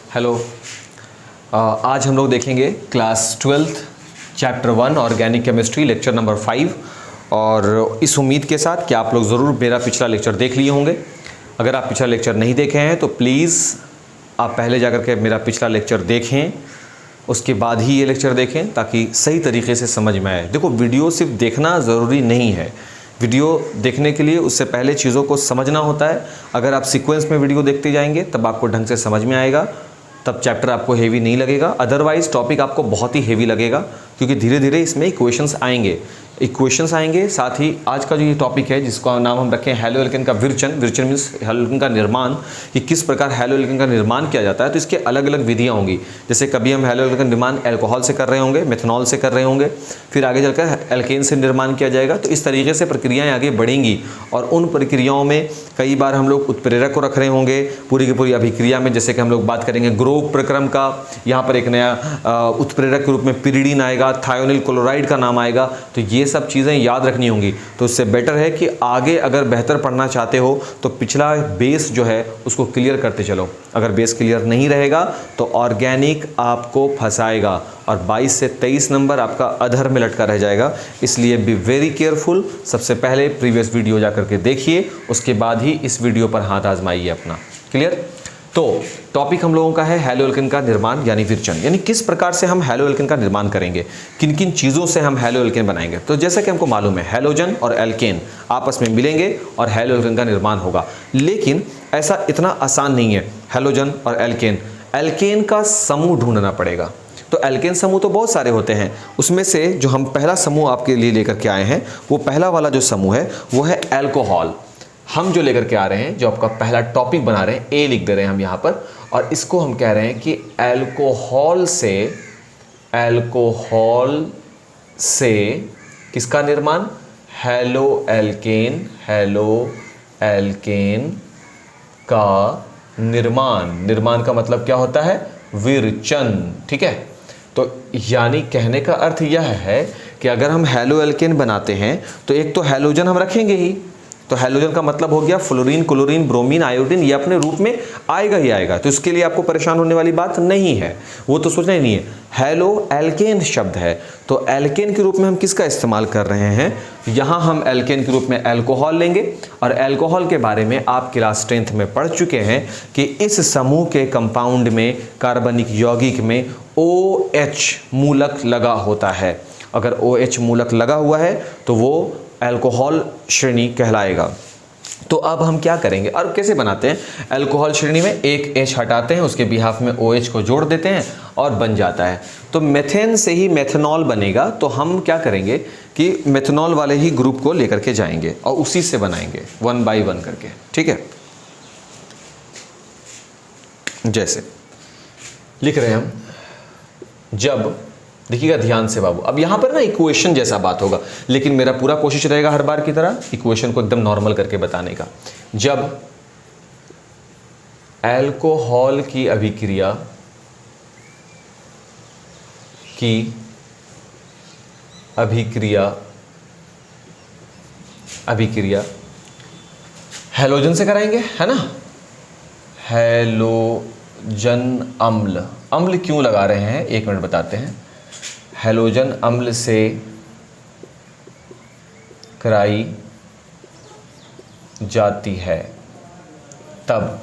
Hello. आज हम लोग देखेंगे class 12th chapter 1 organic chemistry lecture number 5 और इस उम्मीद के साथ कि आप लोग ज़रूर मेरा पिछला लेक्चर देख लिए होंगे। अगर आप पिछला लेक्चर नहीं देखे हैं तो प्लीज़ आप पहले जाकर के मेरा पिछला लेक्चर देखें, उसके बाद ही ये लेक्चर देखें ताकि सही तरीके से समझ में आए। देखो, वीडियो सिर्फ देखना ज़रूरी नहीं है, वीडियो देखने के लिए उससे पहले चीज़ों को समझना होता है। अगर आप सीक्वेंस में वीडियो देखते जाएंगे तब आपको ढंग से समझ में आएगा, तब चैप्टर आपको हेवी नहीं लगेगा। अदरवाइज़ टॉपिक आपको बहुत ही हेवी लगेगा क्योंकि धीरे धीरे इसमें इक्वेशंस आएंगे। साथ ही आज का जो ये टॉपिक है जिसका नाम हम रखें हैलो एल्केन का विरचन मीन्स हैलो एल्केन का निर्माण, कि किस प्रकार हैलो एल्केन का निर्माण किया जाता है। तो इसके अलग अलग विधियाँ होंगी। जैसे कभी हम हैलो एल्केन का निर्माण अल्कोहल से कर रहे होंगे, मेथनॉल से कर रहे होंगे, फिर आगे चलकर एल्केन से निर्माण किया जाएगा। तो इस तरीके से प्रक्रियाएँ आगे बढ़ेंगी और उन प्रक्रियाओं में कई बार हम लोग उत्प्रेरक को रख रहे होंगे पूरी की पूरी अभिक्रिया में। जैसे कि हम लोग बात करेंगे ग्रोव प्रक्रम का, यहाँ पर एक नया उत्प्रेरक के रूप में पिरिडीन आएगा, थायोनिल क्लोराइड का नाम आएगा। तो ये सब चीज़ें याद रखनी होंगी। तो इससे बेटर है कि आगे अगर बेहतर पढ़ना चाहते हो तो पिछला बेस जो है उसको क्लियर करते चलो। अगर बेस क्लियर नहीं रहेगा तो ऑर्गेनिक आपको फंसाएगा और 22 से 23 नंबर आपका अधर में लटका रह जाएगा। इसलिए बी वेरी केयरफुल। सबसे पहले प्रीवियस वीडियो जा करके देखिए, उसके बाद ही इस वीडियो पर हाथ आजमाइए अपना। क्लियर? तो टॉपिक हम लोगों का है हैलो एल्केन का निर्माण यानी विरचन, यानी किस प्रकार से हम हैलो एल्केन का निर्माण करेंगे, किन किन चीज़ों से हम हैलो एल्केन बनाएंगे। तो जैसा कि हमको मालूम है हैलोजन और एल्केन आपस में मिलेंगे और हैलो एल्केन का निर्माण होगा। लेकिन ऐसा इतना आसान नहीं है। हैलोजन और एल्केन का समूह ढूंढना पड़ेगा। तो एल्केन समूह तो बहुत सारे होते हैं, उसमें से जो हम पहला समूह आपके लिए लेकर के आए हैं वो पहला वाला जो समूह है वो है एल्कोहल। हम जो लेकर के आ रहे हैं, जो आपका पहला टॉपिक बना रहे हैं, ए लिख दे रहे हैं हम यहाँ पर, और इसको हम कह रहे हैं कि अल्कोहल से किसका निर्माण? हैलो एल्केन का निर्माण का मतलब क्या होता है? विरचन। ठीक है, तो यानी कहने का अर्थ यह है कि अगर हम हैलो एल्केन बनाते हैं तो एक तो हैलोजन हम रखेंगे ही। तो हैलोजन का मतलब हो गया फ्लोरीन, क्लोरीन, ब्रोमीन, आयोडीन, ये अपने रूप में आएगा ही आएगा। तो इसके लिए आपको परेशान होने वाली बात नहीं है, वो तो सोचना ही नहीं है। हैलो एल्केन शब्द है तो एल्केन के रूप में हम किसका इस्तेमाल कर रहे हैं? यहाँ हम एल्केन के रूप में अल्कोहल लेंगे। और अल्कोहल के बारे में आप क्लास 10th में पढ़ चुके हैं कि इस समूह के कंपाउंड में कार्बनिक यौगिक में OH मूलक लगा होता है। अगर OH मूलक लगा हुआ है तो वो अल्कोहल श्रेणी कहलाएगा। तो अब हम क्या करेंगे और कैसे बनाते हैं? अल्कोहल श्रेणी में एक H हटाते हैं, उसके बिहाफ में OH को जोड़ देते हैं और बन जाता है। तो मेथेन से ही मेथनॉल बनेगा। तो हम क्या करेंगे कि मेथनॉल वाले ही ग्रुप को लेकर के जाएंगे और उसी से बनाएंगे 1 by 1 करके। ठीक है, जैसे लिख रहे हैं हम, जब देखिएगा ध्यान से बाबू, अब यहां पर ना इक्वेशन जैसा बात होगा, लेकिन मेरा पूरा कोशिश रहेगा हर बार की तरह इक्वेशन को एकदम नॉर्मल करके बताने का। जब अल्कोहल की अभिक्रिया हैलोजन से कराएंगे, है ना? हैलोजन अम्ल क्यों लगा रहे हैं, 1 मिनट बताते हैं। हैलोजन अम्ल से कराई जाती है तब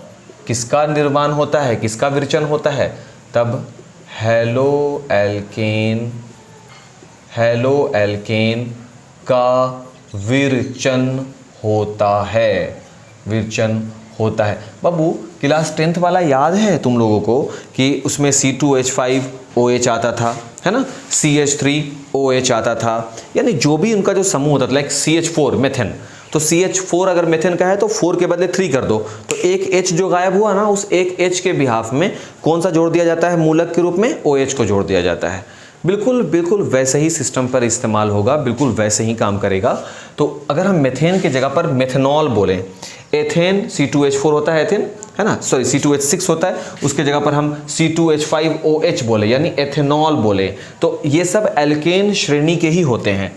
किसका निर्माण होता है, किसका विरचन होता है? तब हैलो एल्केन का विरचन होता है। बाबू क्लास 10th वाला याद है तुम लोगों को कि उसमें C2H5OH आता था, है ना? CH3OH आता था, यानी जो भी उनका जो समूह होता था, लाइक CH4 मेथेन। तो CH4 अगर मेथेन का है तो 4 के बदले 3 कर दो, तो एक H जो गायब हुआ ना, उस एक H के बिहाफ में कौन सा जोड़ दिया जाता है मूलक के रूप में? OH को जोड़ दिया जाता है। बिल्कुल वैसे ही सिस्टम पर इस्तेमाल होगा, बिल्कुल वैसे ही काम करेगा। तो अगर हम मेथेन की जगह पर मेथनॉल बोलें, एथेन C2H4 होता है एथेन, है ना, सॉरी C2H6 होता है, उसके जगह पर हम C2H5OH बोले यानी एथेनॉल बोले, तो ये सब एल्केन श्रेणी के ही होते हैं।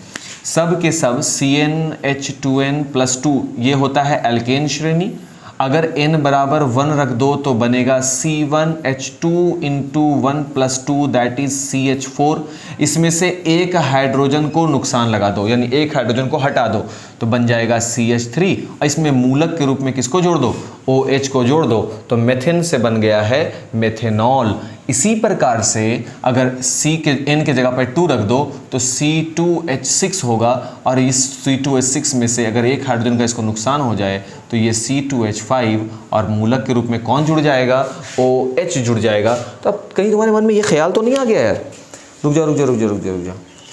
सब के सब CnH2n+2 ये होता है एल्केन श्रेणी, अगर n बराबर 1 रख दो तो बनेगा C1H2 into 1 + 2 that is CH4। इसमें से एक हाइड्रोजन को नुकसान लगा दो, यानी एक हाइड्रोजन को हटा दो, तो बन जाएगा CH3। इसमें मूलक के रूप में किसको जोड़ दो? OH को जोड़ दो, तो मेथिन से बन गया है मेथेनॉल। इसी प्रकार से अगर N के जगह पर 2 रख दो तो C2H6 होगा, और इस C2H6 में से अगर एक हाइड्रोजन का इसको नुकसान हो जाए तो ये C2H5, और मूलक के रूप में कौन जुड़ जाएगा? OH जुड़ जाएगा। तो अब कहीं तुम्हारे मन में ये ख्याल तो नहीं आ गया यार? रुक जा,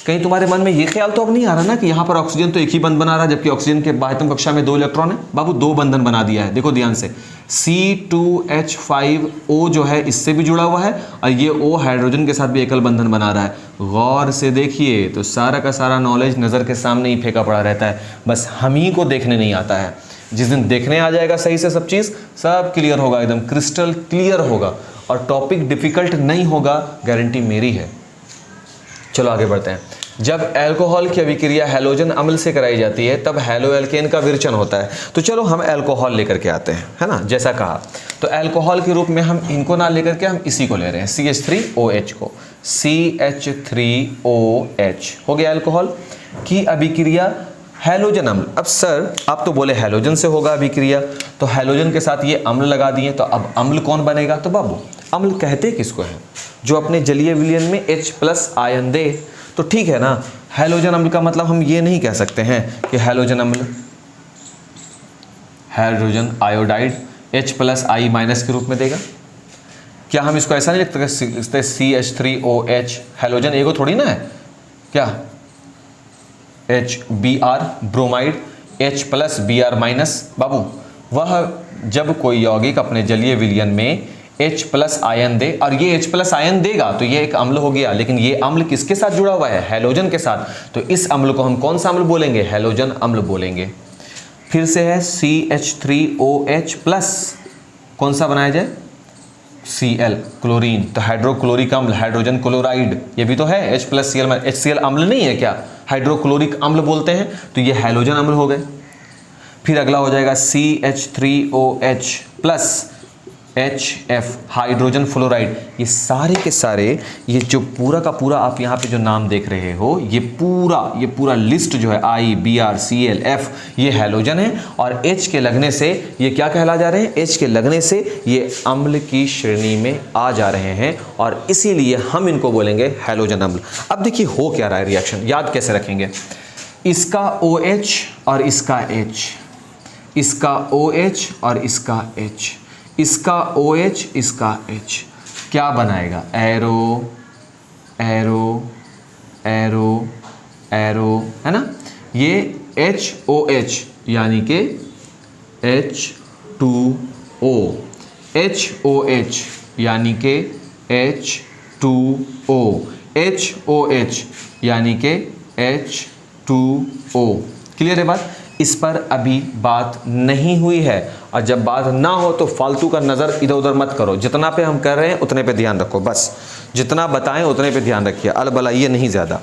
कहीं तुम्हारे मन में ये ख्याल तो अब नहीं आ रहा ना कि यहाँ पर ऑक्सीजन तो एक ही बंधन बना रहा है, जबकि ऑक्सीजन के बाह्यतम कक्षा में 2 इलेक्ट्रॉन है। बाबू 2 बंधन बना दिया है, देखो ध्यान से। C2H5O जो है इससे भी जुड़ा हुआ है, और ये O हाइड्रोजन के साथ भी एकल बंधन बना रहा है। गौर से देखिए तो सारा का सारा नॉलेज नज़र के सामने ही फेंका पड़ा रहता है, बस हम ही को देखने नहीं आता है। जिस दिन देखने आ जाएगा सही से सब चीज़, सब क्लियर होगा, एकदम क्रिस्टल क्लियर होगा, और टॉपिक डिफिकल्ट नहीं होगा, गारंटी मेरी है। चलो आगे बढ़ते हैं। जब अल्कोहल की अभिक्रिया हैलोजन अम्ल से कराई जाती है तब हैलो एल्केन का विरचन होता है। तो चलो हम अल्कोहल लेकर के आते हैं, है ना, जैसा कहा। तो अल्कोहल के रूप में हम इनको ना लेकर के हम इसी को ले रहे हैं, CH3OH को। CH3OH हो गया अल्कोहल की अभिक्रिया हैलोजन अम्ल। अब सर आप तो बोले हैलोजन से होगा अभिक्रिया, तो हैलोजन के साथ ये अम्ल लगा दिए, तो अब अम्ल कौन बनेगा? तो बाबू अम्ल कहते किसको है? जो अपने जलीय विलयन में H+ आयन दे। तो ठीक है ना, हैलोजन अम्ल का मतलब हम ये नहीं कह सकते हैं कि हैलोजन अम्ल हाइड्रोजन आयोडाइड H+ I- के रूप में देगा। क्या हम इसको ऐसा नहीं लिखते CH3OH हैलोजन एगो थोड़ी ना है क्या? HBr bromide H+ Br-। बाबू वह जब कोई यौगिक अपने जलीय विलयन में H+ आयन दे, और ये H+ आयन देगा तो ये एक अम्ल हो गया, लेकिन ये अम्ल किसके साथ जुड़ा हुआ है? हैलोजन के साथ। तो इस अम्ल को हम कौन सा अम्ल बोलेंगे? हैलोजन अम्ल बोलेंगे। फिर से है CH3OH+, कौन सा बनाया जाए? Cl क्लोरीन, तो हाइड्रोक्लोरिक अम्ल, हाइड्रोजन क्लोराइड, ये भी तो है H+Cl। HCl अम्ल नहीं है क्या? हाइड्रोक्लोरिक अम्ल बोलते हैं, तो ये हैलोजन अम्ल हो गए। फिर अगला हो जाएगा CH3OH+ HF हाइड्रोजन फ्लोराइड। ये सारे के सारे, ये जो पूरा का पूरा आप यहाँ पे जो नाम देख रहे हो, ये पूरा लिस्ट जो है I, Br, Cl, F, ये हैलोजन है, और H के लगने से ये क्या कहला जा रहे हैं? H के लगने से ये अम्ल की श्रेणी में आ जा रहे हैं, और इसीलिए हम इनको बोलेंगे हैलोजन अम्ल। अब देखिए हो क्या रहा है रिएक्शन, याद कैसे रखेंगे? इसका OH और इसका H, इसका OH और इसका H, इसका OH इसका H, क्या बनाएगा? एरो एरो एरो एरो, है ना। ये HOH यानी कि H2O, HOH यानी कि H2O, HOH यानी कि H2O। क्लियर है बात? इस पर अभी बात नहीं हुई है, और जब बात ना हो तो फालतू का नज़र इधर उधर मत करो। जितना पे हम कर रहे हैं उतने पे ध्यान रखो, बस जितना बताएं उतने पे ध्यान रखिए, अलबलाइए नहीं ज़्यादा।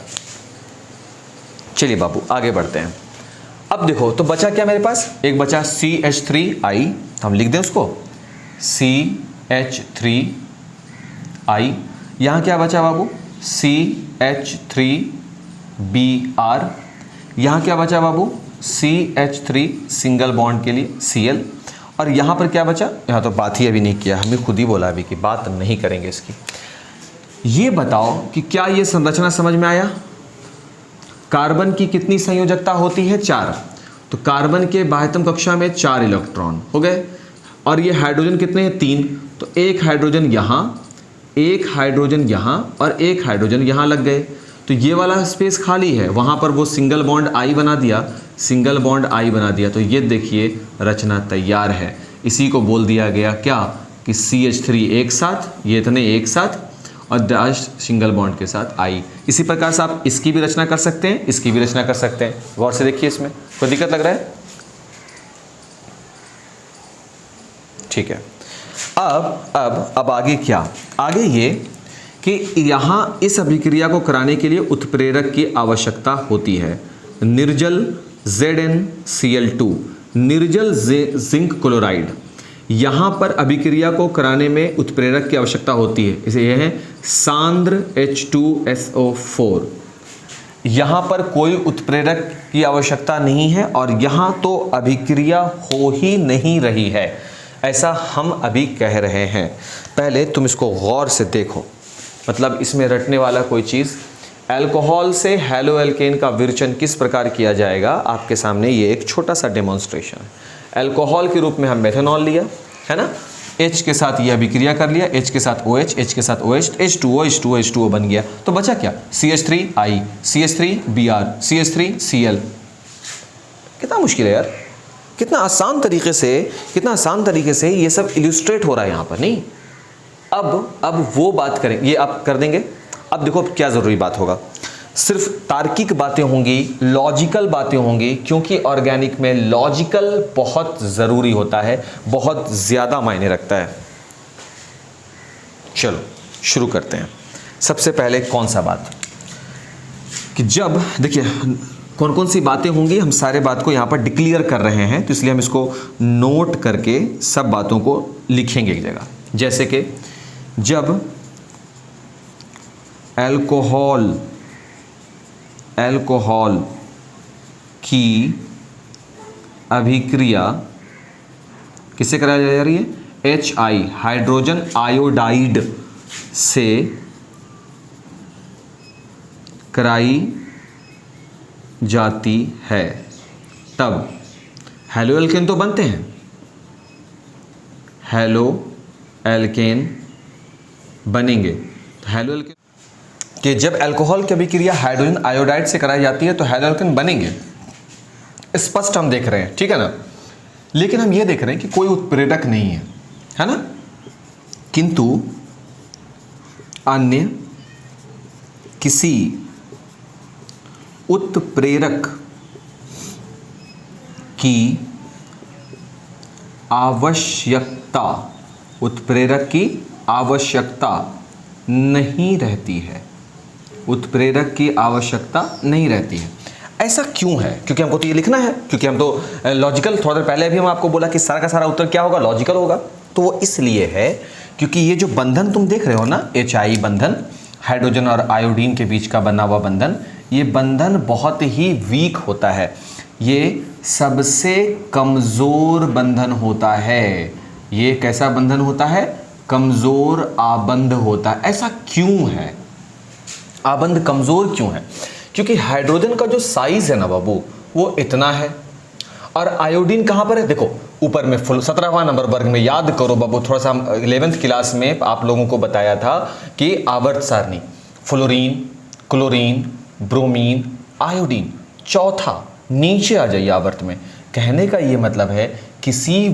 चलिए बाबू आगे बढ़ते हैं। अब देखो तो बचा क्या मेरे पास? एक बचा CH3I, हम लिख दें उसको CH3I। यहाँ क्या बचा बाबू? CH3Br। यहाँ क्या बचा बाबू? CH3 सिंगल बॉन्ड के लिए Cl। और यहाँ पर क्या बचा? यहाँ तो बात ही अभी नहीं किया, हमें खुद ही बोला अभी कि बात नहीं करेंगे इसकी। ये बताओ कि क्या ये संरचना समझ में आया? कार्बन की कितनी संयोजकता होती है? 4। तो कार्बन के बाह्यतम कक्षा में 4 इलेक्ट्रॉन हो गए, और ये हाइड्रोजन कितने हैं? 3। तो एक हाइड्रोजन यहाँ, एक हाइड्रोजन यहाँ, और एक हाइड्रोजन यहाँ लग गए। तो ये वाला स्पेस खाली है, वहाँ पर वो सिंगल बॉन्ड I बना दिया, सिंगल बॉन्ड I बना दिया। तो ये देखिए रचना तैयार है। इसी को बोल दिया गया क्या कि CH3 एक साथ, ये इतने एक साथ, और डैश सिंगल बॉन्ड के साथ I। इसी प्रकार से आप इसकी भी रचना कर सकते हैं, इसकी भी रचना कर सकते हैं। गौर से देखिए, इसमें कोई दिक्कत लग रहा है? ठीक है। अब आगे क्या? आगे ये कि यहाँ इस अभिक्रिया को कराने के लिए उत्प्रेरक की आवश्यकता होती है। निर्जल ZnCl2, निर्जल जिंक क्लोराइड। यहाँ पर अभिक्रिया को कराने में उत्प्रेरक की आवश्यकता होती है, इसे यह है सांद्र H2SO4। यहाँ पर कोई उत्प्रेरक की आवश्यकता नहीं है और यहाँ तो अभिक्रिया हो ही नहीं रही है, ऐसा हम अभी कह रहे हैं। पहले तुम इसको गौर से देखो, मतलब इसमें रटने वाला कोई चीज़, अल्कोहल से हैलो एल्केन का विरचन किस प्रकार किया जाएगा, आपके सामने ये एक छोटा सा डेमोन्स्ट्रेशन है। अल्कोहल के रूप में हम मेथनॉल लिया है ना, H के साथ ये अभिक्रिया कर लिया, H के साथ OH, H के साथ OH, H2O H2O H2O बन गया, तो बचा क्या, CH3I, CH3Br, CH3Cl। कितना मुश्किल है यार, कितना आसान तरीके से ये सब इल्यूस्ट्रेट हो रहा है यहाँ पर। नहीं, अब वो बात करें, ये आप कर देंगे। अब देखो अब क्या ज़रूरी बात होगा, सिर्फ तार्किक बातें होंगी, लॉजिकल बातें होंगी, क्योंकि ऑर्गेनिक में लॉजिकल बहुत ज़रूरी होता है, बहुत ज़्यादा मायने रखता है। चलो शुरू करते हैं। सबसे पहले कौन सा बात कि जब देखिए कौन कौन सी बातें होंगी, हम सारे बात को यहाँ पर डिक्लेयर कर रहे हैं, तो इसलिए हम इसको नोट करके सब बातों को लिखेंगे एक जगह। जैसे कि जब अल्कोहल की अभिक्रिया किससे कराई जा रही है, HI हाइड्रोजन आयोडाइड से कराई जाती है, तब हैलो एल्केन तो बनते हैं, हैलो एल्केन बनेंगे। तो हैलो एल्केन कि जब अल्कोहल की अभिक्रिया हाइड्रोजन आयोडाइड से कराई जाती है तो हैलो एल्केन बनेंगे, स्पष्ट हम देख रहे हैं, ठीक है ना। लेकिन हम ये देख रहे हैं कि कोई उत्प्रेरक नहीं है ना, किंतु अन्य किसी उत्प्रेरक की आवश्यकता, उत्प्रेरक की आवश्यकता नहीं रहती है, उत्प्रेरक की आवश्यकता नहीं रहती है। ऐसा क्यों है, क्योंकि हमको तो ये लिखना है, क्योंकि हम तो लॉजिकल, थोड़ा देर पहले भी हम आपको बोला कि सारा का सारा उत्तर क्या होगा, लॉजिकल होगा। तो वो इसलिए है क्योंकि ये जो बंधन तुम देख रहे हो ना, HI बंधन, हाइड्रोजन और आयोडीन के बीच का बना हुआ बंधन, ये बंधन बहुत ही वीक होता है, ये सबसे कमज़ोर बंधन होता है। ये कैसा बंधन होता है, कमज़ोर आबंध होता है। ऐसा क्यों है, आबंध कमज़ोर क्यों है, क्योंकि हाइड्रोजन का जो साइज है ना बाबू वो इतना है, और आयोडीन कहाँ पर है, देखो ऊपर में 17वां नंबर वर्ग में, याद करो बाबू थोड़ा सा, 11th क्लास में आप लोगों को बताया था कि आवर्त सारणी, फ्लोरीन, क्लोरीन, ब्रोमीन, आयोडीन, चौथा नीचे आ जाइए आवर्त में। कहने का ये मतलब है किसी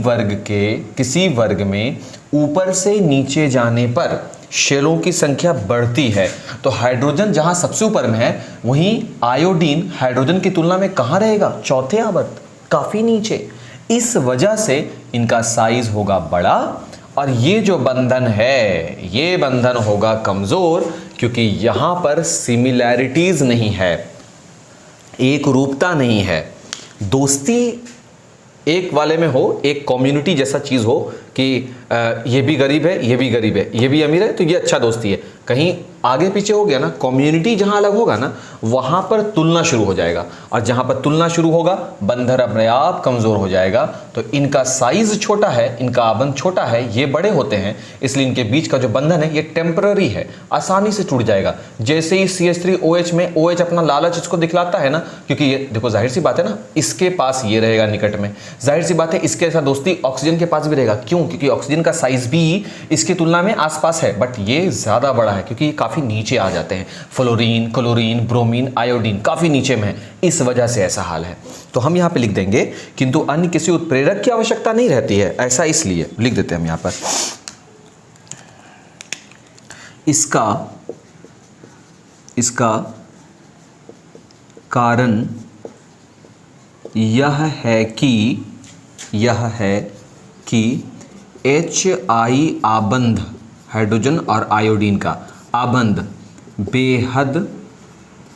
वर्ग में ऊपर से नीचे जाने पर शेलों की संख्या बढ़ती है, तो हाइड्रोजन जहां सबसे ऊपर में है वहीं आयोडीन हाइड्रोजन की तुलना में कहां रहेगा, चौथे आवर्त, काफी नीचे। इस वजह से इनका साइज होगा बड़ा, और ये जो बंधन है ये बंधन होगा कमजोर, क्योंकि यहां पर सिमिलैरिटीज नहीं है, एक रूपता नहीं है। दोस्ती एक वाले में हो, एक कम्युनिटी जैसा चीज़ हो कि ये भी गरीब है, ये भी गरीब है, ये भी अमीर है, तो ये अच्छा दोस्ती है। कहीं आगे पीछे हो गया ना, कम्युनिटी जहाँ अलग होगा ना, वहाँ पर तुलना शुरू हो जाएगा, और जहाँ पर तुलना शुरू होगा बंधन अपने आप कमज़ोर हो जाएगा। तो इनका साइज छोटा है, इनका आबंध छोटा है, ये बड़े होते हैं, इसलिए इनके बीच का जो बंधन है ये टेम्पररी है, आसानी से टूट जाएगा। जैसे ही CH3OH में OH अपना लालच इसको दिखलाता है ना, क्योंकि ये देखो जाहिर सी बात है ना, इसके पास ये रहेगा निकट में, जाहिर सी बात है इसके साथ दोस्ती ऑक्सीजन के पास भी रहेगा। क्यों? क्योंकि ऑक्सीजन का साइज भी इसकी तुलना में आसपास है, बट ये ज़्यादा बड़ा है क्योंकि ये काफ़ी नीचे आ जाते हैं। फ्लोरीन, क्लोरीन, ब्रोमीन, आयोडीन काफ़ी नीचे में है, इस वजह से ऐसा हाल है। तो हम यहाँ पे लिख देंगे किंतु अन्य किसी उत्प्रेरक की आवश्यकता नहीं रहती है, ऐसा इसलिए लिख देते हैं हम यहाँ पर। इसका कारण यह है कि HI आबंध, हाइड्रोजन और आयोडीन का आबंध बेहद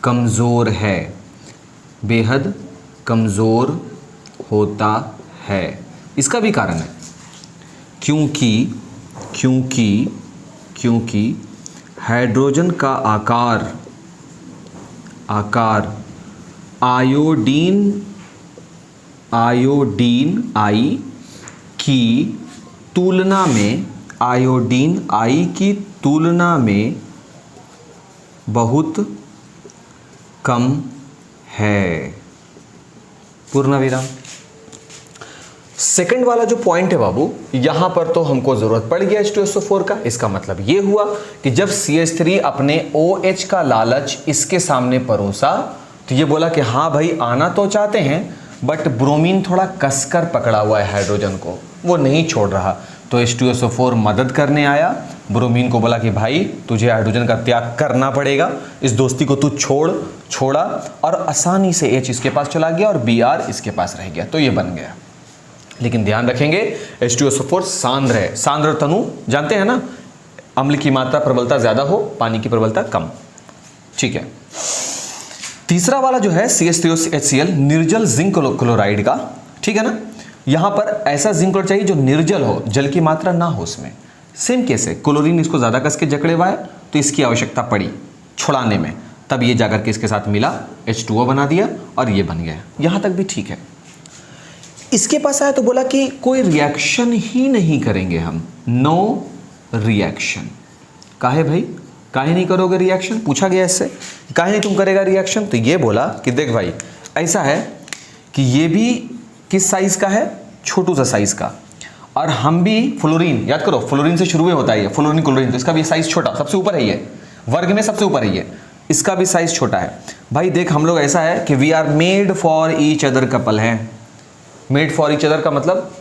कमज़ोर है, बेहद कमज़ोर होता है। इसका भी कारण है, क्योंकि हाइड्रोजन का आकार आयोडीन आई की तुलना में बहुत कम है। पूर्ण विराम। सेकंड वाला जो पॉइंट है बाबू, यहां पर तो हमको जरूरत पड़ गया H2SO4 का। इसका मतलब ये हुआ कि जब CH3 अपने OH का लालच इसके सामने परोसा तो ये बोला कि हाँ भाई आना तो चाहते हैं, बट ब्रोमीन थोड़ा कसकर पकड़ा हुआ है हाइड्रोजन को, वो नहीं छोड़ रहा। तो H2SO4 मदद करने आया, ब्रोमीन को बोला कि भाई तुझे हाइड्रोजन का त्याग करना पड़ेगा, इस दोस्ती को तू छोड़ा, और आसानी से H इसके पास चला गया और Br इसके पास रह गया, तो ये बन गया। लेकिन ध्यान रखेंगे H2SO4 सांद्र है, सांद्र तनु जानते हैं ना, अम्ल की मात्रा प्रबलता ज्यादा हो, पानी की प्रबलता कम। ठीक है। तीसरा वाला जो है CH3HCl निर्जल जिंक क्लोराइड का, ठीक है ना। यहां पर ऐसा जिंक क्लोराइड चाहिए जो निर्जल हो, जल की मात्रा ना हो उसमें। सेम केस है, क्लोरीन इसको ज्यादा कस के जकड़े हुआ है तो इसकी आवश्यकता पड़ी छुड़ाने में, तब ये जाकर के इसके साथ मिला, H2O बना दिया और ये बन गया। यहां तक भी ठीक है। इसके पास आया तो बोला कि कोई रिएक्शन ही नहीं करेंगे हम, नो रिएक्शन। काहे भाई, काहे नहीं करोगे रिएक्शन, पूछा गया इससे, काहे नहीं तुम करेगा रिएक्शन। तो ये बोला कि देख भाई ऐसा है कि ये भी किस साइज का है, छोटू सा साइज का, और हम भी फ्लोरीन, याद करो फ्लोरीन से शुरू होता है फ्लोरीन क्लोरीन, तो इसका भी साइज छोटा, सबसे ऊपर है ये, वर्ग में सबसे ऊपर है ये, इसका भी साइज छोटा है। भाई देख हम लोग ऐसा है कि we are made for each other couple हैं। मेड फॉर ईच अदर का मतलब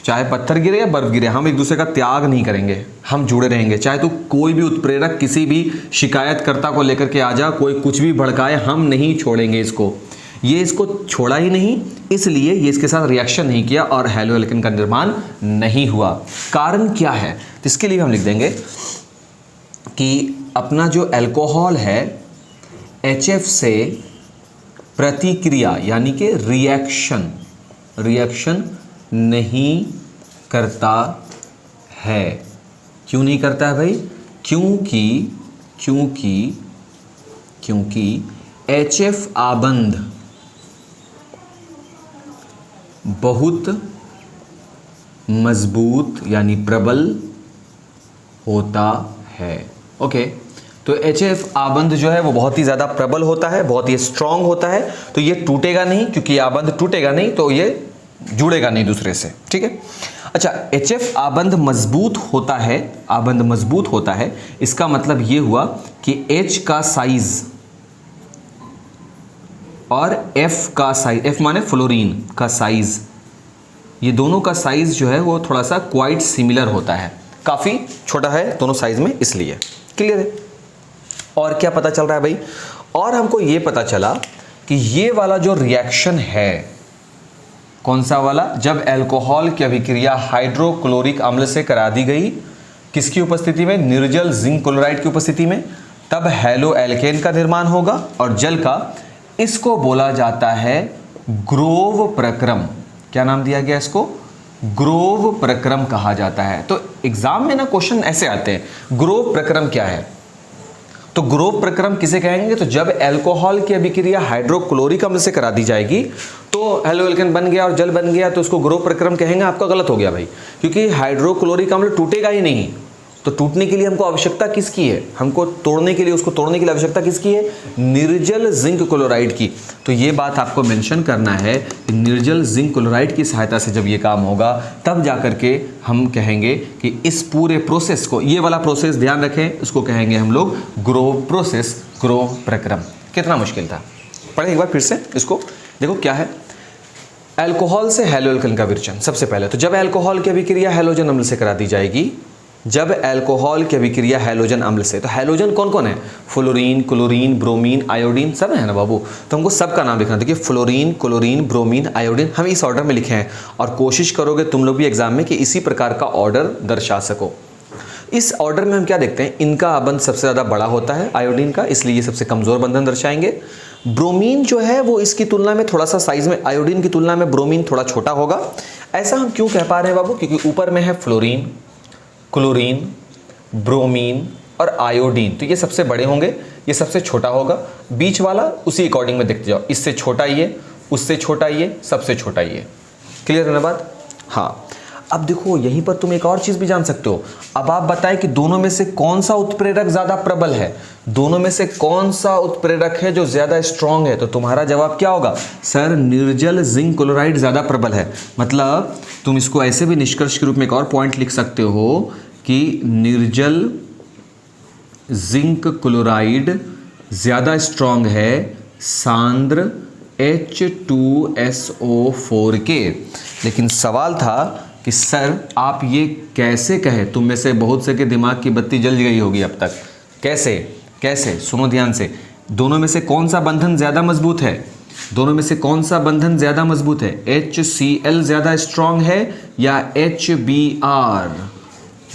चाहे पत्थर गिरे या बर्फ गिरे, हम एक दूसरे का त्याग नहीं करेंगे, हम जुड़े रहेंगे। चाहे तो कोई भी उत्प्रेरक किसी भी शिकायतकर्ता को लेकर के आ जा, कोई कुछ भी भड़काए, हम नहीं छोड़ेंगे इसको। ये इसको छोड़ा ही नहीं, इसलिए ये इसके साथ रिएक्शन नहीं किया और हैलोएल्केन का निर्माण नहीं हुआ। कारण क्या है, तो इसके लिए हम लिख देंगे कि अपना जो अल्कोहल है HF से प्रतिक्रिया यानी कि रिएक्शन नहीं करता है। क्यों नहीं करता है भाई, क्योंकि HF आबंध बहुत मजबूत यानी प्रबल होता है। ओके, तो HF आबंध जो है वो बहुत ही ज़्यादा प्रबल होता है, बहुत ही स्ट्रांग होता है, तो ये टूटेगा नहीं, क्योंकि आबंध टूटेगा नहीं तो ये जुड़ेगा नहीं दूसरे से। ठीक है। अच्छा, HF आबंध मजबूत होता है, इसका मतलब ये हुआ कि H का साइज और F का साइज, F माने फ्लोरीन का साइज, ये दोनों का साइज जो है वो थोड़ा सा क्वाइट सिमिलर होता है, काफ़ी छोटा है दोनों साइज में, इसलिए। क्लियर है। और क्या पता चल रहा है भाई, और हमको ये पता चला कि ये वाला जो रिएक्शन है, कौन सा वाला, जब अल्कोहल की अभिक्रिया हाइड्रोक्लोरिक अम्ल से करा दी गई, किसकी उपस्थिति में, निर्जल जिंक क्लोराइड की उपस्थिति में, तब हैलोएल्केन का निर्माण होगा और जल का। इसको बोला जाता है ग्रोव प्रक्रम। क्या नाम दिया गया इसको, ग्रोव प्रक्रम कहा जाता है। तो एग्जाम में ना क्वेश्चन ऐसे आते हैं, ग्रोव प्रक्रम क्या है, तो ग्रोव प्रक्रम किसे कहेंगे, तो जब अल्कोहल की अभिक्रिया हाइड्रोक्लोरिक अम्ल से करा दी जाएगी तो हैलोएल्केन बन गया और जल बन गया, तो उसको ग्रोव प्रक्रम कहेंगे। आपका गलत हो गया भाई, क्योंकि हाइड्रोक्लोरिक अम्ल टूटेगा ही नहीं, तो टूटने के लिए हमको आवश्यकता किसकी है, हमको तोड़ने के लिए, उसको तोड़ने के लिए आवश्यकता किसकी है, निर्जल जिंक क्लोराइड की। तो ये बात आपको मेंशन करना है कि निर्जल जिंक क्लोराइड की सहायता से जब ये काम होगा, तब जाकर के हम कहेंगे कि इस पूरे प्रोसेस को, ये वाला प्रोसेस ध्यान रखें, उसको कहेंगे हम लोग ग्रोव प्रोसेस, ग्रोव प्रक्रम। कितना मुश्किल था, पढ़े एक बार फिर से इसको। देखो क्या है, अल्कोहल से हैलोएल्केन का विरचन। सबसे पहले तो जब अल्कोहल की अभिक्रिया हैलोजन अम्ल से करा दी जाएगी, जब अल्कोहल की अभिक्रिया हैलोजन अम्ल से, तो हैलोजन कौन कौन है, फ्लोरीन, क्लोरीन, ब्रोमीन, आयोडीन, सब है ना बाबू, तो हमको सबका नाम लिखना। देखिए फ्लोरीन, क्लोरीन, ब्रोमीन, आयोडीन, हम इस ऑर्डर में लिखे हैं, और कोशिश करोगे तुम लोग भी एग्जाम में कि इसी प्रकार का ऑर्डर दर्शा सको। इस ऑर्डर में हम क्या देखते हैं, इनका आबंध सबसे ज़्यादा बड़ा होता है आयोडीन का, इसलिए ये सबसे कमज़ोर बंधन दर्शाएंगे। ब्रोमीन जो है वो इसकी तुलना में थोड़ा सा साइज में, आयोडीन की तुलना में ब्रोमीन थोड़ा छोटा होगा। ऐसा हम क्यों कह पा रहे हैं बाबू? क्योंकि ऊपर में है फ्लोरीन, क्लोरीन, ब्रोमीन और आयोडीन, तो ये सबसे बड़े होंगे, ये सबसे छोटा होगा। बीच वाला उसी अकॉर्डिंग में देखते जाओ, इससे छोटा ये, उससे छोटा ये, सबसे छोटा ये। क्लियर है ना बात? हाँ। अब देखो यहीं पर तुम एक और चीज भी जान सकते हो। अब आप बताएं कि दोनों में से कौन सा उत्प्रेरक ज्यादा प्रबल है, दोनों में से कौन सा उत्प्रेरक है जो ज्यादा स्ट्रांग है? तो तुम्हारा जवाब क्या होगा? सर निर्जल जिंक क्लोराइड ज्यादा प्रबल है। मतलब तुम इसको ऐसे भी निष्कर्ष के रूप में एक और पॉइंट लिख सकते हो कि निर्जल जिंक क्लोराइड ज्यादा स्ट्रांग है सांद्र H2SO4 के। लेकिन सवाल था कि सर आप ये कैसे कहे? तुम में से बहुत से के दिमाग की बत्ती जल गई होगी अब तक। कैसे कैसे? सुनो ध्यान से। दोनों में से कौन सा बंधन ज्यादा मजबूत है? दोनों में से कौन सा बंधन ज्यादा मजबूत है? HCl ज्यादा स्ट्रांग है या HBr?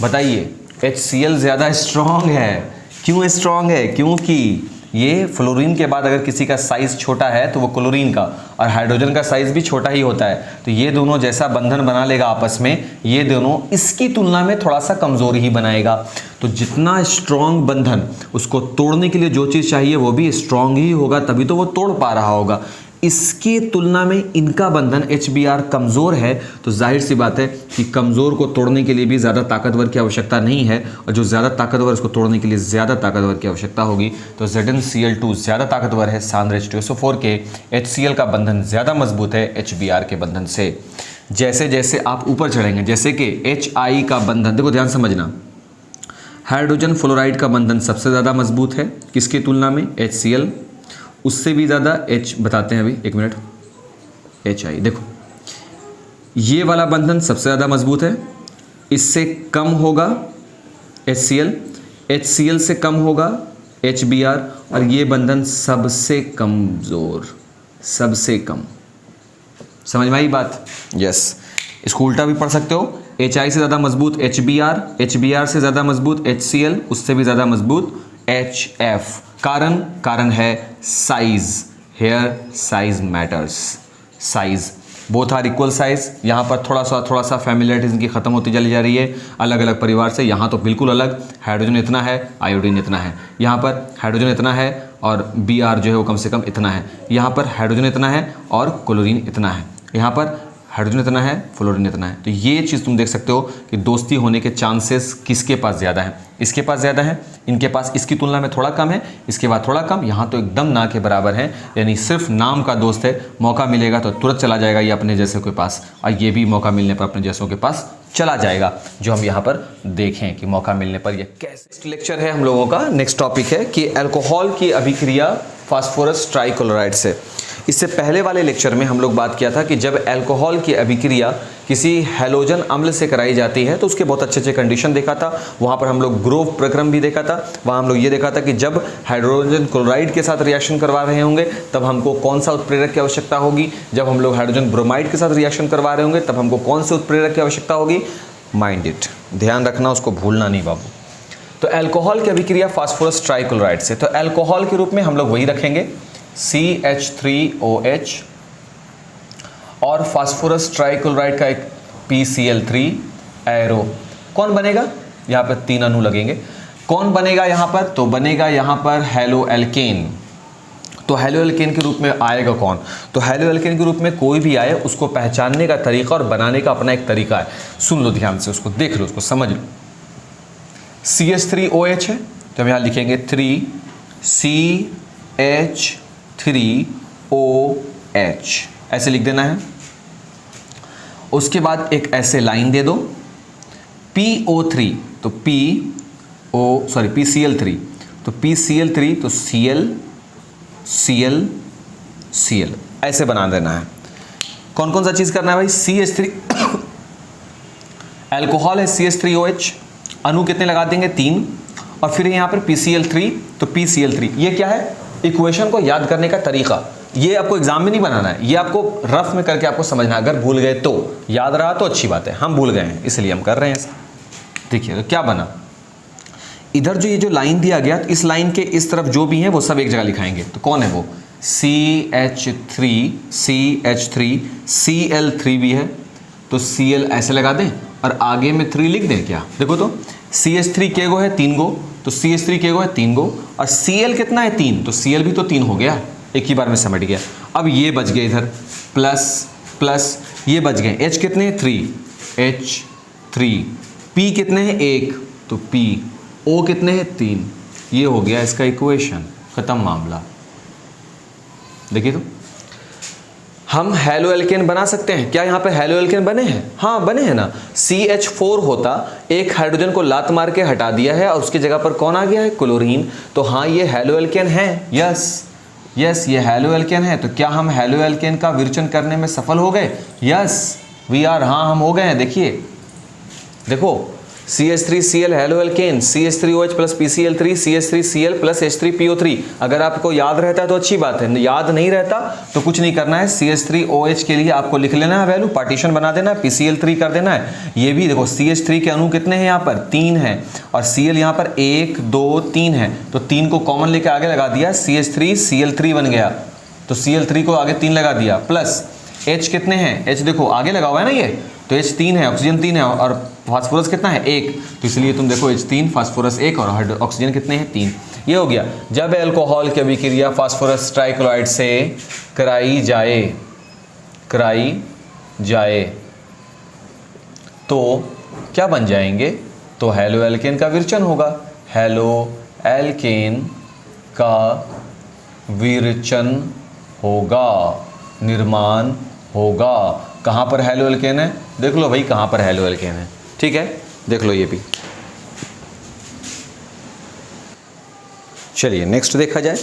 बताइए। HCl ज्यादा स्ट्रांग है। क्यों स्ट्रांग है? क्योंकि ये फ्लोरीन के बाद अगर किसी का साइज छोटा है तो वो क्लोरीन का, और हाइड्रोजन का साइज भी छोटा ही होता है। तो ये दोनों जैसा बंधन बना लेगा आपस में, ये दोनों इसकी तुलना में थोड़ा सा कमजोर ही बनाएगा। तो जितना स्ट्रांग बंधन, उसको तोड़ने के लिए जो चीज़ चाहिए वो भी स्ट्रांग ही होगा, तभी तो वो तोड़ पा रहा होगा। इसकी तुलना में इनका बंधन HBr कमज़ोर है, तो जाहिर सी बात है कि कमज़ोर को तोड़ने के लिए भी ज़्यादा ताकतवर की आवश्यकता नहीं है, और जो ज़्यादा ताकतवर उसको तोड़ने के लिए ज़्यादा ताकतवर की आवश्यकता होगी। तो ZnCl2 ज़्यादा ताकतवर है सांद्र H2SO4 के, HCl का बंधन ज़्यादा मजबूत है HBr के बंधन से। जैसे जैसे आप ऊपर चढ़ेंगे, जैसे कि HI का बंधन, देखो ध्यान समझना, हाइड्रोजन फ्लोराइड का बंधन सबसे ज़्यादा मजबूत है किसकी तुलना में? HCl। उससे भी ज़्यादा H बताते हैं अभी, एक मिनट, HI। देखो ये वाला बंधन सबसे ज़्यादा मजबूत है, इससे कम होगा HCl, HCl से कम होगा HBr, और ये बंधन सबसे कमज़ोर, सबसे कम। समझ में आई बात? यस। इसको उल्टा भी पढ़ सकते हो, HI से ज़्यादा मजबूत HBr, HBr से ज़्यादा मजबूत HCl, उससे भी ज़्यादा मजबूत HF। कारण है size. Hair size matters. Size, both are equal size. यहाँ पर थोड़ा सा फैमिलियरिटी इनकी खत्म होती चली जा रही है अलग अलग परिवार से। यहाँ तो बिल्कुल अलग, हाइड्रोजन इतना है, आयोडीन इतना है। यहाँ पर हाइड्रोजन इतना है और Br जो है वो कम से कम इतना है। यहाँ पर हाइड्रोजन इतना है और क्लोरीन इतना है। यहाँ पर हाइड्रोजन इतना है, फ्लोरीन इतना है। तो ये चीज़ तुम देख सकते हो कि दोस्ती होने के चांसेस किसके पास ज़्यादा हैं? इसके पास ज़्यादा है, इनके पास इसकी तुलना में थोड़ा कम है, इसके बाद थोड़ा कम, यहाँ तो एकदम ना के बराबर है। यानी सिर्फ नाम का दोस्त है, मौका मिलेगा तो तुरंत चला जाएगा ये अपने जैसे के पास, और ये भी मौका मिलने पर अपने जैसों के पास चला जाएगा, जो हम यहाँ पर देखें कि मौका मिलने पर ये कैसे। नेक्स्ट लेक्चर है हम लोगों का, नेक्स्ट टॉपिक है कि अल्कोहल की अभिक्रिया फास्फोरस ट्राइक्लोराइड से। इससे पहले वाले लेक्चर में हम लोग बात किया था कि जब अल्कोहल की अभिक्रिया किसी हैलोजन अम्ल से कराई जाती है तो उसके बहुत अच्छे अच्छे कंडीशन देखा था। वहाँ पर हम लोग ग्रोव प्रक्रम भी देखा था। वहाँ हम लोग ये देखा था कि जब हाइड्रोजन क्लोराइड के साथ रिएक्शन करवा रहे होंगे तब हमको कौन सा उत्प्रेरक की आवश्यकता होगी, जब हम लोग हाइड्रोजन ब्रोमाइड के साथ रिएक्शन करवा रहे होंगे तब हमको कौन से उत्प्रेरक की आवश्यकता होगी। माइंड इट, ध्यान रखना, उसको भूलना नहीं बाबू। तो अल्कोहल की अभिक्रिया फास्फोरस ट्राइक्लोराइड से, तो अल्कोहल के रूप में हम लोग वही रखेंगे CH3OH, और फास्फोरस ट्राइक्लोराइड का एक PCl3 एरो। कौन बनेगा? यहाँ पर 3 अणु लगेंगे। कौन बनेगा यहाँ पर? तो बनेगा यहाँ पर हेलो एल्केन। तो हेलो एल्केन के रूप में आएगा कौन? तो हेलो एल्केन के रूप में कोई भी आए उसको पहचानने का तरीका और बनाने का अपना एक तरीका है। सुन लो ध्यान से, उसको देख लो, उसको समझ लो। CH3OH है तो हम यहाँ लिखेंगे 3CH3OH, ऐसे लिख देना है। उसके बाद एक ऐसे लाइन दे दो PO3, तो PCl3, तो PCl3 तो Cl Cl Cl, ऐसे बना देना है। कौन कौन सा चीज करना है भाई? CH3 अल्कोहल है CH3OH, अणु कितने लगा देंगे? 3, और फिर यहाँ पर PCl3 तो PCl3। ये क्या है? इक्वेशन को याद करने का तरीका। ये आपको एग्जाम में नहीं बनाना है, ये आपको रफ में करके आपको समझना है। अगर भूल गए तो, याद रहा तो अच्छी बात है, हम भूल गए हैं इसलिए हम कर रहे हैं ऐसा। देखिए तो क्या बना, इधर जो ये जो लाइन दिया गया, इस लाइन के इस तरफ जो भी है वो सब एक जगह लिखाएंगे। तो कौन है वो? CH3 भी है, तो Cl ऐसे लगा दें और आगे में 3 लिख दें क्या? देखो तो CH3 के गो है 3 गो, तो CH3 के गो है 3 गो, और Cl कितना है 3, तो Cl भी तो 3 हो गया, एक ही बार में समझ गया। अब ये बच गए इधर प्लस प्लस, ये बच गए, H कितने हैं 3, H3, P कितने हैं 1, तो P, O कितने हैं 3, ये हो गया इसका इक्वेशन, खत्म मामला। देखिए तो हम हेलो एल्केन बना सकते हैं क्या? यहाँ पे हेलो एल्केन बने हैं? हाँ बने हैं ना। CH4 होता, एक हाइड्रोजन को लात मार के हटा दिया है और उसकी जगह पर कौन आ गया है? क्लोरीन। तो हाँ ये हेलो एल्केन है, यस ये हेलो एल्केन है। तो क्या हम हेलो एल्केन का विरचन करने में सफल हो गए? यस वी आर, हाँ हम हो गए हैं। देखिए देखो CH3Cl halo alkane, CH3OH plus PCl3, CH3Cl plus H3PO3। अगर आपको याद रहता है तो अच्छी बात है, याद नहीं रहता तो कुछ नहीं करना है। CH3OH के लिए आपको लिख लेना है वैल्यू, पार्टीशन बना देना है, PCl3 कर देना है। ये भी देखो CH3 के अणु कितने हैं यहाँ पर? 3 हैं, और Cl यहाँ पर 1 2 3 है, तो 3 को कॉमन लेके आगे लगा दिया, CH3Cl3 बन गया। तो Cl3 को आगे 3 लगा दिया, प्लस H कितने हैं? H देखो आगे लगा हुआ है ना ये, तो H 3 है, ऑक्सीजन 3 है, और फास्फोरस कितना है? 1, तो इसलिए तुम देखो H3 फास्फोरस 1 और ऑक्सीजन कितने हैं? 3। ये हो गया। जब अल्कोहल की अभिक्रिया फास्फोरस ट्राइक्लोराइड से कराई जाए तो क्या बन जाएंगे? तो हेलो एल्केन का विरचन होगा। हेलो एल्केन का विरचन होगा, निर्माण होगा। कहाँ पर हेलो एल्केन है? देख लो भाई कहाँ पर हेलो एल्केन है, ठीक है, देख लो ये भी। चलिए नेक्स्ट देखा जाए।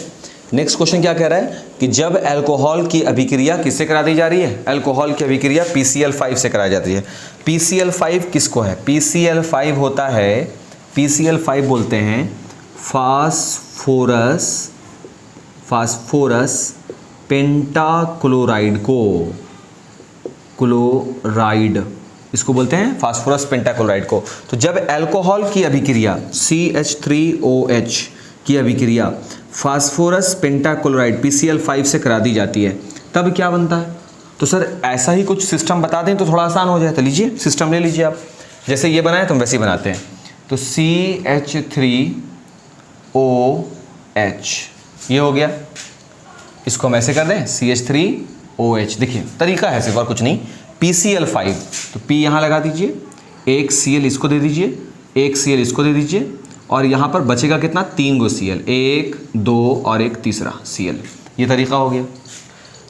नेक्स्ट क्वेश्चन क्या कह रहा है कि जब अल्कोहल की अभिक्रिया किससे करा दी जा रही है? अल्कोहल की अभिक्रिया PCl5 से कराई जाती है। PCl5 किसको है? PCl5 होता है, PCl5 बोलते हैं फास्फोरस पेंटाक्लोराइड को, क्लोराइड इसको बोलते हैं फास्फोरस पेंटाक्लोराइड को। तो जब अल्कोहल की अभिक्रिया CH3OH की अभिक्रिया फास्फोरस पेंटाक्लोराइड PCl5 से करा दी जाती है, तब क्या बनता है? तो सर ऐसा ही कुछ सिस्टम बता दें तो थोड़ा आसान हो जाए। तो लीजिए सिस्टम ले लीजिए आप, जैसे ये बनाए तुम वैसे ही बनाते हैं। तो CH3OH ये हो गया, इसको हम ऐसे कर दें CH3OH। देखिए तरीका है सिर्फ और कुछ नहीं। PCl5, तो P यहाँ लगा दीजिए, एक Cl इसको दे दीजिए, एक Cl इसको दे दीजिए, और यहाँ पर बचेगा कितना? 3 गो Cl, 1 2 और एक तीसरा Cl। ये तरीका हो गया।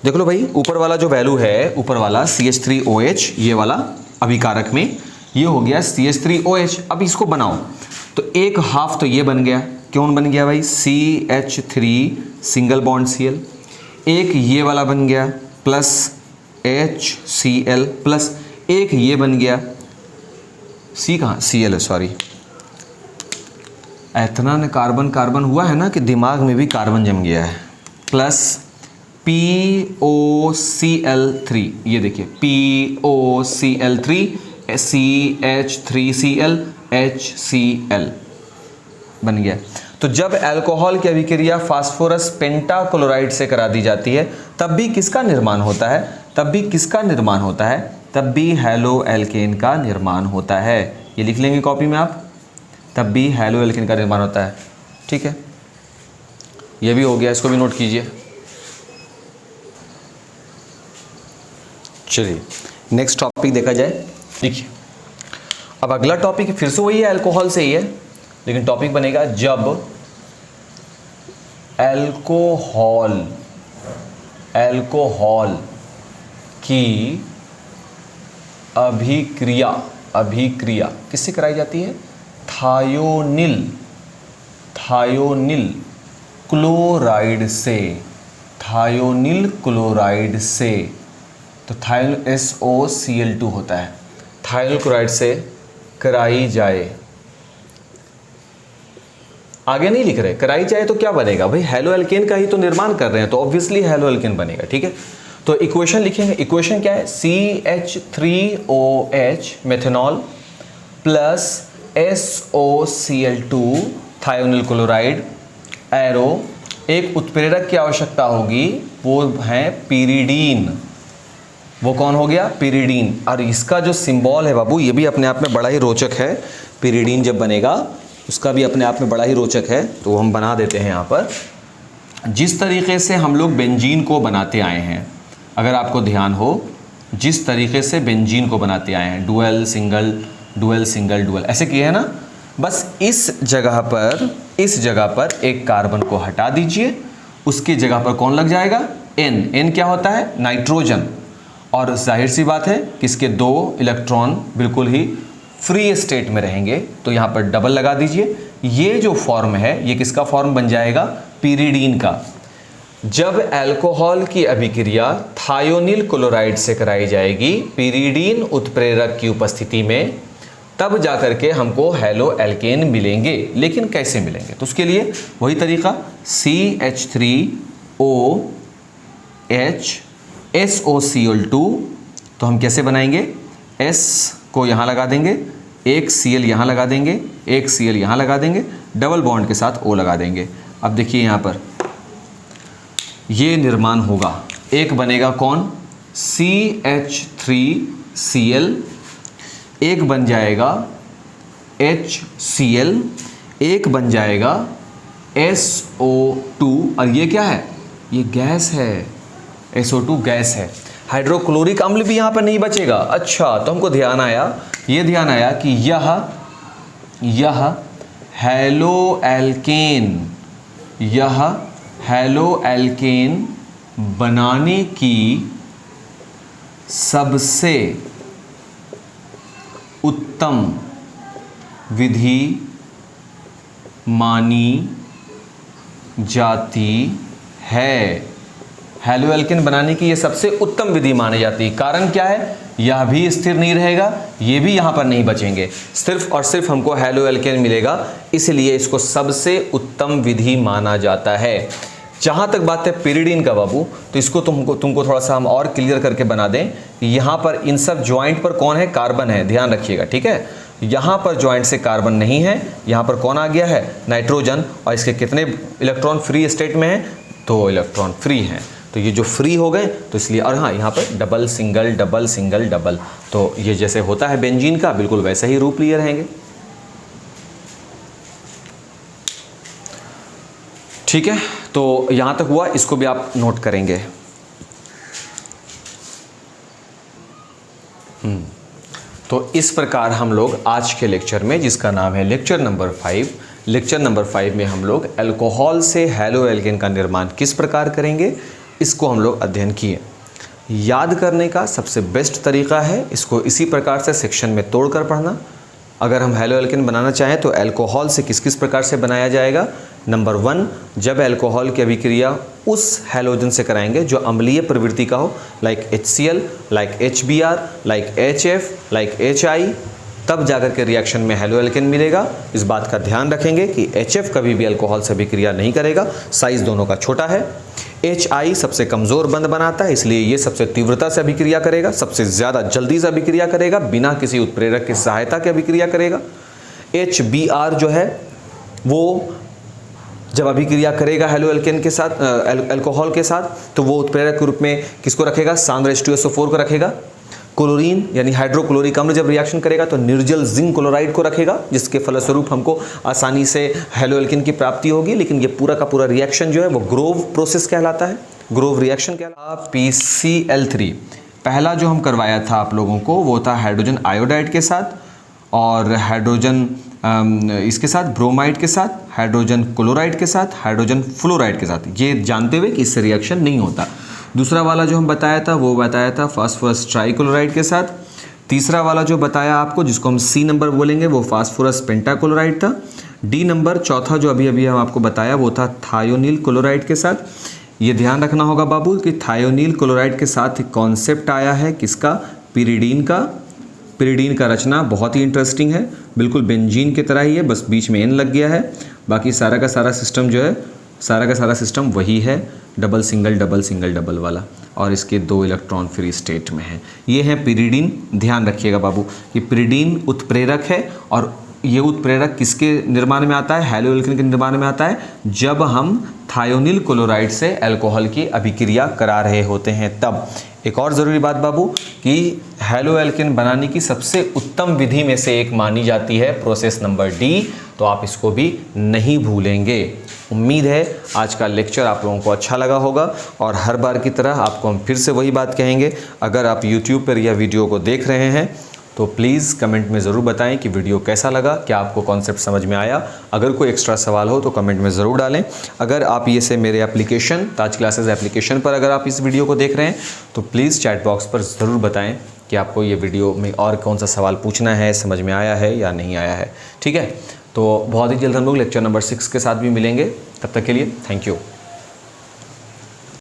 देख लो भाई ऊपर वाला जो वैल्यू है, ऊपर वाला CH3OH ये वाला अभिकारक में, ये हो गया CH3OH। अब इसको बनाओ तो एक हाफ तो ये बन गया, कौन बन गया भाई? CH3 single bond Cl। एक ये वाला बन गया प्लस HCl, प्लस एक ये बन गया C कहाँ? Cl, सॉरी, इतना ने कार्बन कार्बन हुआ है ना कि दिमाग में भी कार्बन जम गया है, प्लस POCl3। ये देखिए POCl3 CH3Cl HCl बन गया। तो जब अल्कोहल की अभिक्रिया फास्फोरस पेंटाक्लोराइड से करा दी जाती है तब भी किसका निर्माण होता है? तब भी हेलो एल्केन का निर्माण होता है। ये लिख लेंगे कॉपी में आप, तब भी हेलो एल्केन का निर्माण होता है, ठीक है। ये भी हो गया, इसको भी नोट कीजिए। चलिए नेक्स्ट टॉपिक देखा जाए। देखिए अब अगला टॉपिक फिर से वही है, अल्कोहल से ही है, लेकिन टॉपिक बनेगा जब अल्कोहल की अभिक्रिया किससे कराई जाती है? थायोनिल क्लोराइड से। तो थायोनिल SOCl2 होता है, थायोनिल क्लोराइड से कराई जाए। आगे नहीं लिख रहे, कराई जाए तो क्या बनेगा भाई? हेलो एल्केन का ही तो निर्माण कर रहे हैं, तो ऑब्वियसली हेलो एल्केन बनेगा, ठीक है। तो इक्वेशन लिखेंगे, इक्वेशन क्या है? CH3OH methanol plus SOCl2 thionyl chloride arrow एक उत्प्रेरक की आवश्यकता होगी, वो है पिरिडीन। वो कौन हो गया? पिरिडीन। और इसका जो सिंबल है बाबू, ये भी अपने आप में बड़ा ही रोचक है। पिरिडीन जब बनेगा उसका भी अपने आप में बड़ा ही रोचक है, तो हम बना देते हैं यहाँ पर। जिस तरीके से हम लोग बेंजीन को बनाते आए हैं, अगर आपको ध्यान हो, जिस तरीके से बेंजीन को बनाते आए हैं, dual single dual single dual, ऐसे किए हैं ना। बस इस जगह पर एक कार्बन को हटा दीजिए, उसकी जगह पर कौन लग जाएगा? एन। एन क्या होता है? नाइट्रोजन। और जाहिर सी बात है कि इसके 2 इलेक्ट्रॉन बिल्कुल ही फ्री स्टेट में रहेंगे, तो यहाँ पर डबल लगा दीजिए। ये जो फॉर्म है, ये किसका फॉर्म बन जाएगा? पिरिडीन का। जब अल्कोहल की अभिक्रिया थायोनिल क्लोराइड से कराई जाएगी पिरिडीन उत्प्रेरक की उपस्थिति में, तब जाकर के हमको हैलो एल्केन मिलेंगे। लेकिन कैसे मिलेंगे? तो उसके लिए वही तरीका, CH3OH SOCl2। तो हम कैसे बनाएंगे? S को यहाँ लगा देंगे, एक Cl यहाँ लगा देंगे, एक Cl यहाँ लगा देंगे, डबल बॉन्ड के साथ O लगा देंगे। अब देखिए यहाँ पर ये निर्माण होगा, एक बनेगा कौन? CH3Cl, एक बन जाएगा HCl, एक बन जाएगा SO2। और ये क्या है? ये गैस है, SO2 गैस है। हाइड्रोक्लोरिक अम्ल भी यहाँ पर नहीं बचेगा। अच्छा, तो हमको ध्यान आया, ये ध्यान आया कि यह हैलो एल्केन बनाने की सबसे उत्तम विधि मानी जाती है। हैलो एल्केन बनाने की ये सबसे उत्तम विधि मानी जाती है। कारण क्या है? यह भी स्थिर नहीं रहेगा, ये भी यहाँ पर नहीं बचेंगे, सिर्फ और सिर्फ हमको हैलो एल्केन मिलेगा, इसलिए इसको सबसे उत्तम विधि माना जाता है। जहाँ तक बात है पिरिडीन का बाबू, तो इसको तुमको थोड़ा सा हम और क्लियर करके बना दें। यहाँ पर इन सब ज्वाइंट पर कौन है? कार्बन है, ध्यान रखिएगा, ठीक है। यहाँ पर ज्वाइंट से कार्बन नहीं है, यहाँ पर कौन आ गया है? नाइट्रोजन। और इसके कितने इलेक्ट्रॉन फ्री स्टेट में हैं? 2 इलेक्ट्रॉन फ्री हैं। तो ये जो फ्री हो गए, तो इसलिए, और हाँ यहाँ पर double single double single double, तो ये जैसे होता है बेंजीन का, बिल्कुल वैसे ही रूप लिए रहेंगे। ठीक है, तो यहाँ तक हुआ, इसको भी आप नोट करेंगे। तो इस प्रकार हम लोग आज के लेक्चर में, जिसका नाम है लेक्चर नंबर 5 में हम लोग अल्कोहल से हैलो एल्केन का निर्माण किस प्रकार करेंगे, इसको हम लोग अध्ययन किए। याद करने का सबसे बेस्ट तरीका है इसको इसी प्रकार से सेक्शन में तोड़कर पढ़ना। अगर हम हैलो एल्केन बनाना चाहें तो अल्कोहल से किस किस प्रकार से बनाया जाएगा। नंबर 1, जब अल्कोहल की अभिक्रिया उस हैलोजन से कराएंगे जो अम्लीय प्रवृत्ति का हो, like HCl, like HBr, like HF, like HI, तब जाकर के रिएक्शन में हैलो एल्केन मिलेगा। इस बात का ध्यान रखेंगे कि HF कभी भी अल्कोहल से अभिक्रिया नहीं करेगा, साइज दोनों का छोटा है। HI सबसे कमज़ोर बंध बनाता है, इसलिए ये सबसे तीव्रता से अभिक्रिया करेगा, सबसे ज़्यादा जल्दी से अभिक्रिया करेगा, बिना किसी उत्प्रेरक की सहायता के अभिक्रिया करेगा। HBr जो है वो जब अभिक्रिया करेगा हैलो एल्केन के साथ, अल्कोहल के साथ, तो वो उत्प्रेरक के रूप में किसको रखेगा? सांद्र H2SO4 को रखेगा। क्लोरीन यानी हाइड्रोक्लोरिक अम्ल जब रिएक्शन करेगा तो निर्जल जिंक क्लोराइड को रखेगा, जिसके फलस्वरूप हमको आसानी से हैलो एल्केन की प्राप्ति होगी। लेकिन ये पूरा का पूरा रिएक्शन जो है वो ग्रोव प्रोसेस कहलाता है, ग्रोव रिएक्शन कहलाता है। PCl3 पहला जो हम करवाया था आप लोगों को वो था हाइड्रोजन आयोडाइड के साथ, और हाइड्रोजन इसके साथ ब्रोमाइड के साथ, हाइड्रोजन क्लोराइड के साथ, हाइड्रोजन फ्लोराइड के साथ, ये जानते हुए कि इससे रिएक्शन नहीं होता। दूसरा वाला जो हम बताया था वो बताया था फास्फोरस ट्राइक्लोराइड के साथ। तीसरा वाला जो बताया आपको, जिसको हम C नंबर बोलेंगे, वो फास्फोरस पेंटाक्लोराइड था। D नंबर चौथा जो अभी हम आपको बताया वो था थायोनिल क्लोराइड के साथ। ये ध्यान रखना होगा बाबू कि थायोनिल क्लोराइड के साथ कॉन्सेप्ट आया है किसका? पिरिडीन का। पिरिडीन का रचना बहुत ही इंटरेस्टिंग है, बिल्कुल बेंजीन की तरह ही है, बस बीच में N लग गया है। बाकी सारा का सारा सिस्टम जो है, सारा का सारा सिस्टम वही है, double single double single double वाला, और इसके 2 इलेक्ट्रॉन फ्री स्टेट में है। ये है पिरिडीन। ध्यान रखिएगा बाबू कि पिरिडीन उत्प्रेरक है और ये उत्प्रेरक किसके निर्माण में आता है? हैलो एल्केन के निर्माण में आता है जब हम थायोनिल क्लोराइड से अल्कोहल की अभिक्रिया करा रहे होते हैं तब। एक और ज़रूरी बात बाबू कि हैलो एल्केन बनाने की सबसे उत्तम विधि में से एक मानी जाती है प्रोसेस नंबर डी, तो आप इसको भी नहीं भूलेंगे। उम्मीद है आज का लेक्चर आप लोगों को अच्छा लगा होगा और हर बार की तरह आपको हम फिर से वही बात कहेंगे, अगर आप YouTube पर यह वीडियो को देख रहे हैं तो प्लीज़ कमेंट में ज़रूर बताएं कि वीडियो कैसा लगा, क्या आपको कॉन्सेप्ट समझ में आया। अगर कोई एक्स्ट्रा सवाल हो तो कमेंट में ज़रूर डालें। अगर आप ये से मेरे एप्लीकेशन ताज क्लासेस एप्लीकेशन पर अगर आप इस वीडियो को देख रहे हैं तो प्लीज़ चैट बॉक्स पर ज़रूर बताएं कि आपको ये वीडियो में और कौन सा सवाल पूछना है, समझ में आया है या नहीं आया है। ठीक है, तो बहुत ही जल्द हम लोग लेक्चर नंबर 6 के साथ भी मिलेंगे। तब तक के लिए थैंक यू।